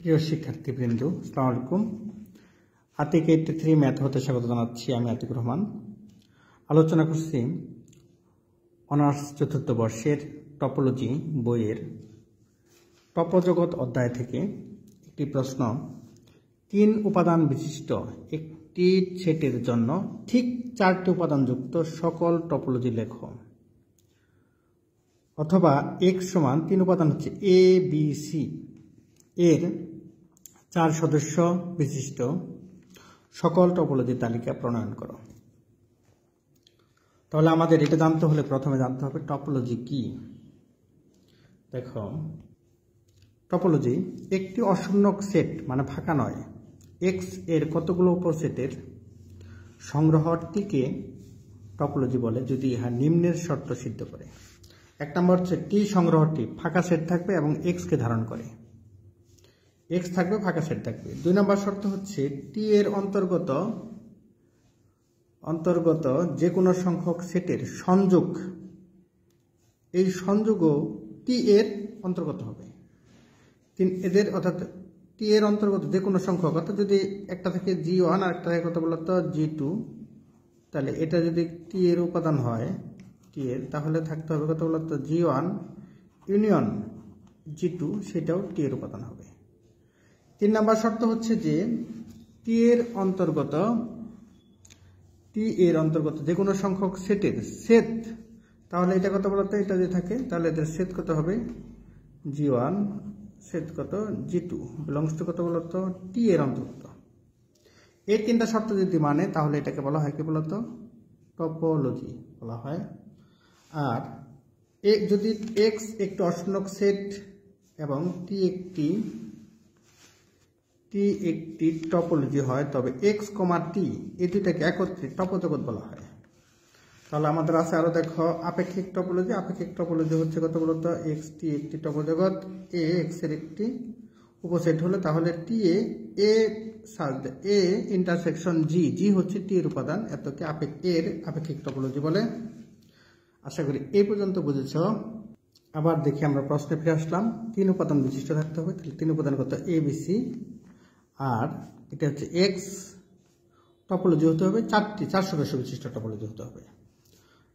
প্রিয় শিক্ষার্থীবৃন্দ, আসসালামু আলাইকুম। আতিক 83 ম্যাথ হতে স্বাগত জানাচ্ছি। আমি আতিকুর রহমান। আলোচনা করছি অনার্স চতুর্থ বর্ষের টপোলজি বইয়ের টপজগৎ অধ্যায় থেকে একটি প্রশ্ন। 3 উপাদান বিশিষ্ট একটি সেটের জন্য ঠিক 4টি উপাদানযুক্ত সকল টপোলজি লেখো। অথবা x সমান 3 উপাদান হচ্ছে a b c এর 4 সদস্য বিশিষ্ট সকল টপোলজির তালিকা প্রণয়ন করো। তাহলে আমাদের এটা জানতে হলে প্রথমে জানতে হবে টপোলজি কি। দেখো, টপোলজি একটি অশূন্যক সেট, মানে ফাঁকা নয়, x এর কতগুলো উপসেটের সংগ্রহটিকে টপোলজি বলে যদি ইহা নিম্নের শর্ত সিদ্ধ করে। 1 নম্বর হচ্ছে টি সংগ্রহটি ফাঁকা সেট থাকবে এবং x কে ধারণ করে। x থাকবে, ফাঁকা সেট থাকবে। 2 নম্বর শর্ত হচ্ছে টি এর অন্তর্গত যে কোনো সংখ্যক সেটের সংযোগ, এই সংযোগও টি এর অন্তর্গত হবে। এদের অর্থাৎ টি এর অন্তর্গত যে কোনো সংখ্যক, অর্থাৎ যদি একটা থেকে G1 আর একটা থেকে কত বলতো G2, তাহলে এটা যদি টি এর উপাদান হয় টি এর, তাহলে থাকতে হবে কত বলতো G1 ইউনিয়ন G2, সেটাও টি এর উপাদান হবে। 3 নম্বর শর্ত হচ্ছে যে টি এর অন্তর্গত যে কোনো সংখ্যক সেটের সেট, তাহলে এটা কত বলতো, এটা যদি থাকে তাহলে এদের সেট কত হবে G1, সেট কত G2 বিলংস টু কত বলতো টি এর অন্তর্গত। এই 3টা শর্ত যদি মানে তাহলে এটাকে বলা হয় কি বলতো টপোলজি বলা হয়। আর যদি x একটি অশূন্যক সেট এবং টি একটি টপোলজি হয়, তবে x, t এই দুইটাকে একত্রে টপজগৎ বলা হয়। তাহলে আমাদের আছে আরো, দেখো, আপেক্ষিক টপোলজি। আপেক্ষিক টপোলজি হচ্ছে কত বলতো x t একটি টপজগৎ, a x এর একটি উপসেট হলে তাহলে টি এ ইন্টারসেকশন g হচ্ছে টি এর উপাদান, এতকে আপেক্ষিক টপোলজি বলে। আশা করি এই পর্যন্ত বুঝেছ। আবার দেখি আমরা প্রশ্নে ফিরে আসলাম। 3 উপাদান বিশিষ্ট থাকতে হবে, তাহলে 3 উপাদান কত a b c, আর এটা হচ্ছে x টপোলজি হতে হবে 4 সদস্য বিশিষ্ট টপোলজি হতে হবে।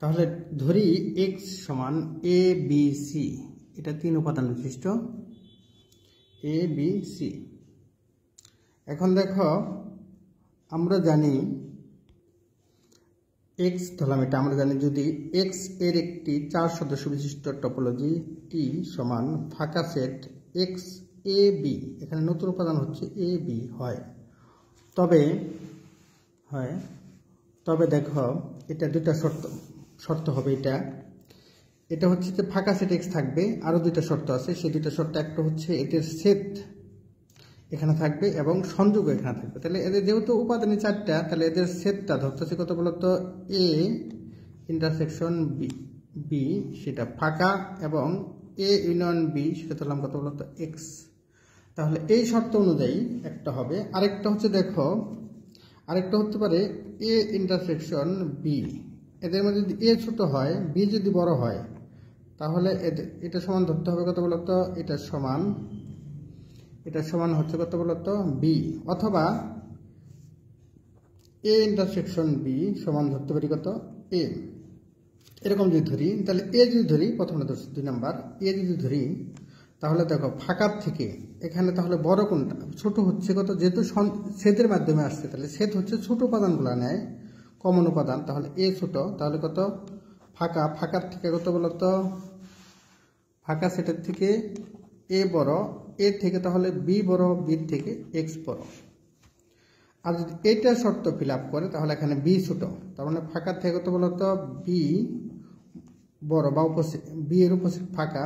তাহলে ধরি x সমান a b c, এটা 3 উপাদান বিশিষ্ট a b c। এখন দেখো, আমরা জানি x ধরলাম, এটা আমরা জানি যদি x এর একটি 4 সদস্য বিশিষ্ট টপোলজি t সমান ফাঁকা সেট x a b, এখানে নতুন উপাদান হচ্ছে a b হয়, তবে দেখো এটা 2টা শর্ত হবে। এটা হচ্ছে যে ফাঁকা সেট x থাকবে, আরো 2টা শর্ত আছে। সেই 2টা শর্ত, একটা হচ্ছে এদের সেট এখানে থাকবে এবং সংযোগ এখানে থাকবে। তাহলে এদের যেহেতু উপাদানই 4টা, তাহলে এদের সেটটা ধরতেছে কত বলতো a ইন্টারসেকশন b, সেটা ফাঁকা, এবং a ইউনিয়ন b সেটা ধরলাম কত বলতো x। তাহলে এই শর্ত অনুযায়ী একটা হবে। আরেকটা হচ্ছে, দেখো, আরেকটা হতে পারে a ইন্টারসেকশন b, এদের মধ্যে যদি a ছোট হয় b যদি বড় হয়, তাহলে এটা সমান ধরতে হবে কত বলতো, এটা সমান হচ্ছে কত বলতো b, অথবা a ইন্টারসেকশন b সমান ধরতে পারি কত a। এরকম যদি ধরি, তাহলে a যদি ধরি, প্রথমে ধরছি 2 নাম্বার, a যদি ধরি, তাহলে দেখো ফাঁকার থেকে এখানে তাহলে বড় কোনটা, ছোট হচ্ছে কত, যেহেতু সেটের মাধ্যমে আসছে, তাহলে সেট হচ্ছে ছোট উপাদানগুলো নেয় কমন উপাদান, তাহলে a ছোট, তাহলে কত ফাঁকার থেকে কত বলতো, ফাঁকা সেটের থেকে a বড়, a থেকে তাহলে b বড়, b থেকে x বড়। আর যদি এটা শর্ত ফিল আপ করে তাহলে এখানে b ছোট, তার মানে ফাঁকার থেকে কত বলতো b বড় বা উপসেট, b এর উপসেট ফাঁকা,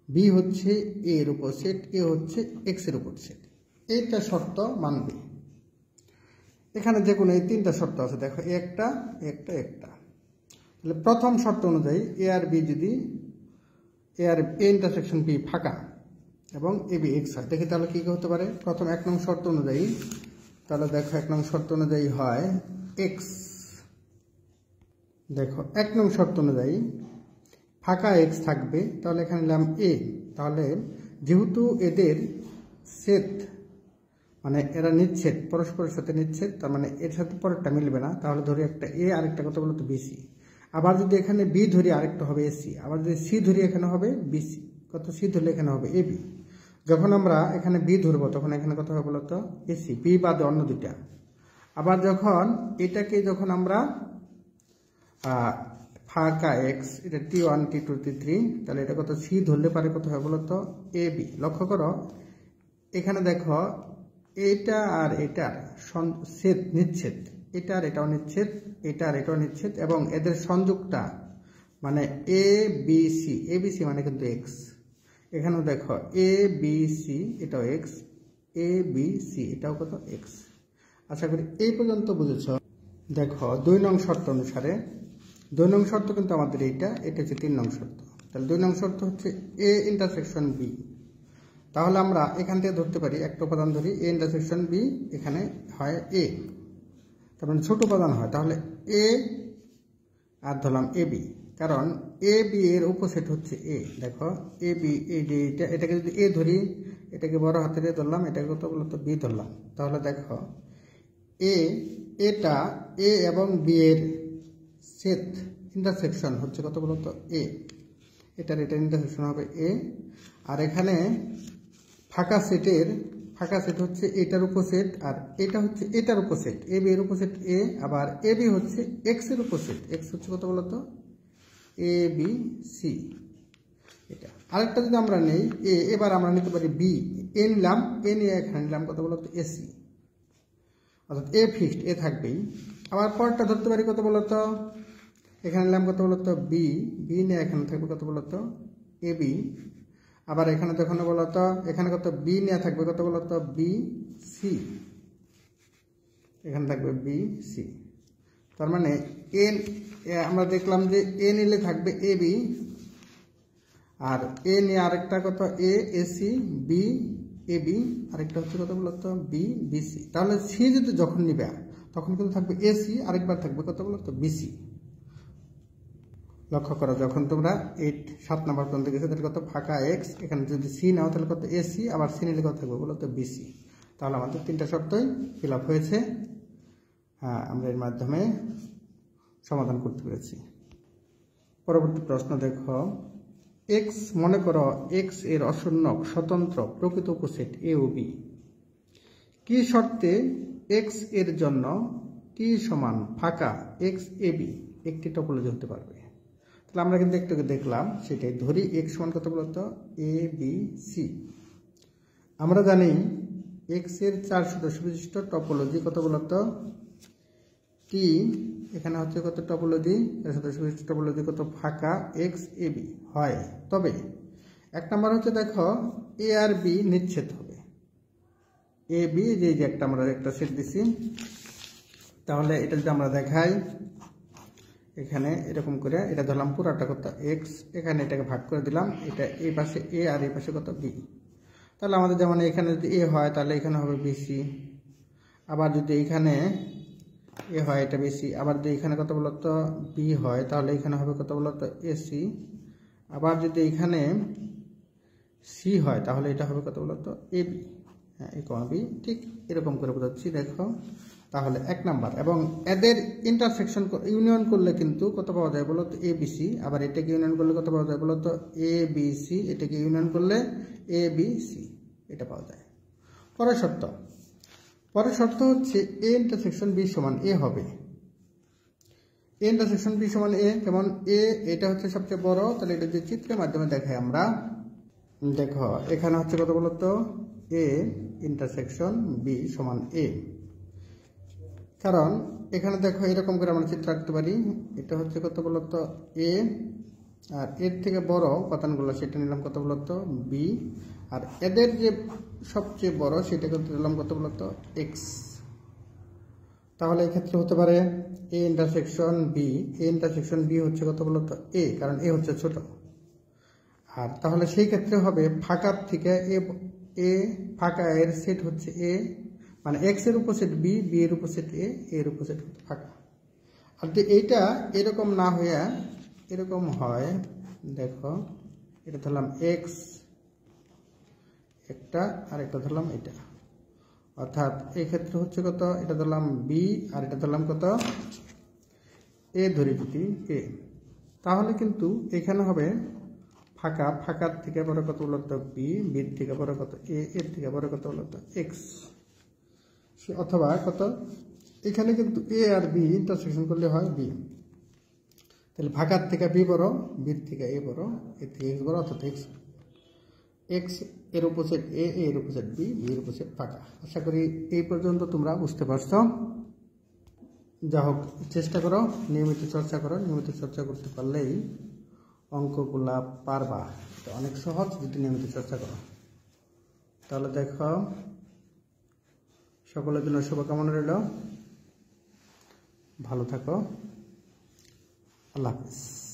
b হচ্ছে a এর উপসেট, a হচ্ছে x এর উপসেট। এইটা শর্ত মানবে। এখানে যে কোনো এই 3টা শর্ত আছে, দেখো একটা। তাহলে প্রথম শর্ত অনুযায়ী a আর b, যদি a ইন্টারসেকশন b ফাঁকা এবং a b x হয়, দেখি তাহলে কি হতে পারে। প্রথম 1 নং শর্ত অনুযায়ী, তাহলে দেখো 1 নং শর্ত অনুযায়ী হয় x। দেখো 1 নং শর্ত অনুযায়ী ফাঁকা x থাকবে, তাহলে এখানে নিলাম a। তাহলে যেহেতু এদের সেট, মানে এরা নিচ্ছেদ, পরস্পরের সাথে নিচ্ছেদ, তার মানে এর সাথে পরেরটা মিলবে না, তাহলে ধরি একটা এ আরেকটা কত বলতো বিসি। আবার যদি এখানে বি ধরি আরেকটা হবে এসি, আবার যদি সি ধরি এখানে হবে বিসি, কত সি ধরলে এখানে হবে এবি। যখন আমরা এখানে বি ধরবো তখন এখানে কত হবে বলতো এসি, বি বাদে অন্য দুইটা। আবার যখন এটাকে যখন আমরা ফাঁকা এক্স, এটা T1 T2 T3, তাহলে এটা কত সি ধরলে পারে কত হবে বলতো এ বি। লক্ষ্য করো এখানে দেখো এটা আর এটার ছেদ নিচ্ছেদ, এটা আর এটাও নিচ্ছেদ, এটা আর এটাও নিচ্ছেদ, এবং এদের সংযোগটা মানে A B C, A B C মানে কিন্তু এক্স। এখানেও দেখো এ বি সি এটাও এক্স, এ বি সি এটাও কত এক্স। আশা করি এই পর্যন্ত বুঝেছ। দেখো 2 নং শর্ত অনুসারে, 2 নং শর্ত কিন্তু আমাদের এটা হচ্ছে 3 নং শর্ত। তাহলে 2 নং শর্ত হচ্ছে এ ইন্টারসেকশন বি। তাহলে আমরা এখান থেকে ধরতে পারি একটা উপাদান ধরি এ ইন্টারসেকশন বি, এখানে হয় এ, তার মানে ছোট উপাদান হয়, তাহলে এ আর ধরলাম এ বি, কারণ এ বি এর উপসেট হচ্ছে এ। দেখো এ বি, এই যে এটাকে যদি এ ধরি, এটাকে বড় হাতের এ ধরলাম, এটাকে কত বলতো বি ধরলাম, তাহলে দেখো এটা এ এবং বি এর সেট ইন্টারসেকশন হচ্ছে কত বলতো এ, এটার এটা ইন্টারসেকশন হবে এ। আর এখানে ফাঁকা সেট হচ্ছে এটার উপসেট, আর এটা হচ্ছে এটার উপসেট, এ বি এর উপসেট এ, আবার এ বি হচ্ছে এক্স এর উপসেট, এক্স হচ্ছে কত বলতো এ বি সি। এটা আরেকটা যদি আমরা নেই এ, এবার আমরা নিতে পারি বি, এ নিলাম, এ নিয়ে এখানে নিলাম কত বলতো এসি, অর্থাৎ এ ফিক্সড, এ থাকবেই। আবার পরটা ধরতে পারি কত বলতো, এখানে নিলাম কত বলতো বি, বি নিয়ে এখানে থাকবে কত বলতো এ বি। আবার এখানে যখন বলতো এখানে কত বি নিয়ে থাকবে কত বলতো বি সি, এখানে থাকবে বি সি। তার মানে এন, আমরা দেখলাম যে এ নিলে থাকবে এ বি, আর এ নিয়ে আরেকটা কত এ এসি, বি এ বি, আরেকটা হচ্ছে কত বলতো বি বিসি। তাহলে সি যদি যখন নিবে তখন কিন্তু থাকবে এসি, আরেকবার থাকবে কত বলতো বিসি। লক্ষ্য করো যখন তোমরা 7 নাম্বার পর্যন্ত গেছো তাহলে কত ফাঁকা এক্স, এখানে যদি সি নাও তাহলে কত এসি, আবার সি নিলে কত থাকবে বলতো বিসি। তাহলে আমাদের 3টা শর্তই ফিল আপ হয়েছে। হ্যাঁ, আমরা এর মাধ্যমে সমাধান করতে পেরেছি। পরবর্তী প্রশ্ন দেখো, এক্স, মনে করো এক্স এর অশূন্যক স্বতন্ত্র প্রকৃত উপসেট এ ও বি। কি শর্তে এক্স এর জন্য টি সমান ফাঁকা এক্স এ বি একটি টপোলজি হতে পারবে? তাহলে আমরা কিন্তু একটু দেখলাম, সেটাই ধরি এক্স সমান কত বলতো এ বি সি। আমরা জানি এক্স এর 4 সদস্য বিশিষ্ট টপোলজি কত বলতো টি, এখানে হচ্ছে কত টপোলজি, 4 সদস্য বিশিষ্ট টপোলজি কত ফাঁকা এক্স এ বি হয়। তবে 1 নাম্বার হচ্ছে দেখো এ আর বি নিচ্ছেদ হবে, এ বি যে একটা আমরা একটা সেট দিছি। তাহলে এটা যদি আমরা দেখাই, এখানে এরকম করে এটা ধরলাম পুরাটা কত এক্স, এখানে এটাকে ভাগ করে দিলাম, এটা এই পাশে এ আর এই পাশে কত বি। তাহলে আমাদের যেমন এখানে যদি এ হয় তাহলে এখানে হবে বিসি, আবার যদি এখানে এ হয় এটা বিসি, আবার যদি এখানে কত বলতো বি হয় তাহলে এখানে হবে কত বলতো এসি, আবার যদি এখানে সি হয় তাহলে এটা হবে কত বলতো এ বি। হ্যাঁ, এ কমা বি, ঠিক এরকম করে বোঝাচ্ছি দেখো। তাহলে 1 নাম্বার, এবং এদের ইন্টারসেকশন ইউনিয়ন করলে কিন্তু কত পাওয়া যায় বলতো এ বি সি, আবার এটাকে ইউনিয়ন করলে কত পাওয়া যায় বলতো এ বি সি, এটাকে ইউনিয়ন করলে এ বি সি, এটা পাওয়া যায়। পরের শর্ত হচ্ছে এ ইন্টারসেকশন বি সমান এ হবে। এ ইন্টারসেকশন বি সমান এ, যেমন এ এটা হচ্ছে সবচেয়ে বড়, তাহলে এটা যে চিত্রের মাধ্যমে দেখাই আমরা, দেখো এখানে হচ্ছে কত বলতো এ ইন্টারসেকশন বি সমান এ। কারণ এখানে দেখো এরকম করে আমরা চিত্র আঁকতে পারি, এটা হচ্ছে কত বলতো এ, আর এর থেকে বড় উপাদানগুলো সেটা নিলাম কত বলতো বি, আর এদের যে সবচেয়ে বড় সেটা করতে দিলাম কত বলতো এক্স। তাহলে এক্ষেত্রে হতে পারে A intersection B, A intersection B হচ্ছে কত বলতো এ, কারণ এ হচ্ছে ছোট। আর তাহলে সেই ক্ষেত্রে হবে ফাঁকার থেকে এ ফাঁকা এর সেট হচ্ছে এ, মানে এক্স এর উপসেট বি, বি এর উপসেট এ, এর উপসেট ফাঁকা। আর যদি এইটা এরকম না হয়ে এরকম হয়, দেখো এটা ধরলাম এক্স, একটা আর একটা ধরলাম এটা, অর্থাৎ এই ক্ষেত্রে হচ্ছে কত, এটা ধরলাম বি আর এটা ধরলাম কত এ ধরি যদি এ, তাহলে কিন্তু এখানে হবে ফাঁকা, ফাঁকার থেকে বড় কত বলতো বি, বির থেকে বড় কত এ, এর থেকে বড় কত বলতো এক্স, অথবা কত এখানে কিন্তু এ আর বি ইন্টারসেকশন করলে হয় বি, তাহলে ফাঁকার থেকে বি বড়, বির থেকে এ বড়, এর থেকে এক্স বড়, অর্থাৎ এক্স এক্স এর অপোজিট এ, এর অপোজিট বি, বি এর অপোজিট ফাঁকা। আশা করি এই পর্যন্ত তোমরা বুঝতে পারছো। যা হোক চেষ্টা করো, নিয়মিত চর্চা করো, নিয়মিত চর্চা করতে পারলেই অঙ্কগুলা পারবা, এটা অনেক সহজ যদি নিয়মিত চর্চা করো। তাহলে দেখো, সকলের জন্য শুভকামনা রইল, ভালো থাকো, আল্লাহ হাফিজ।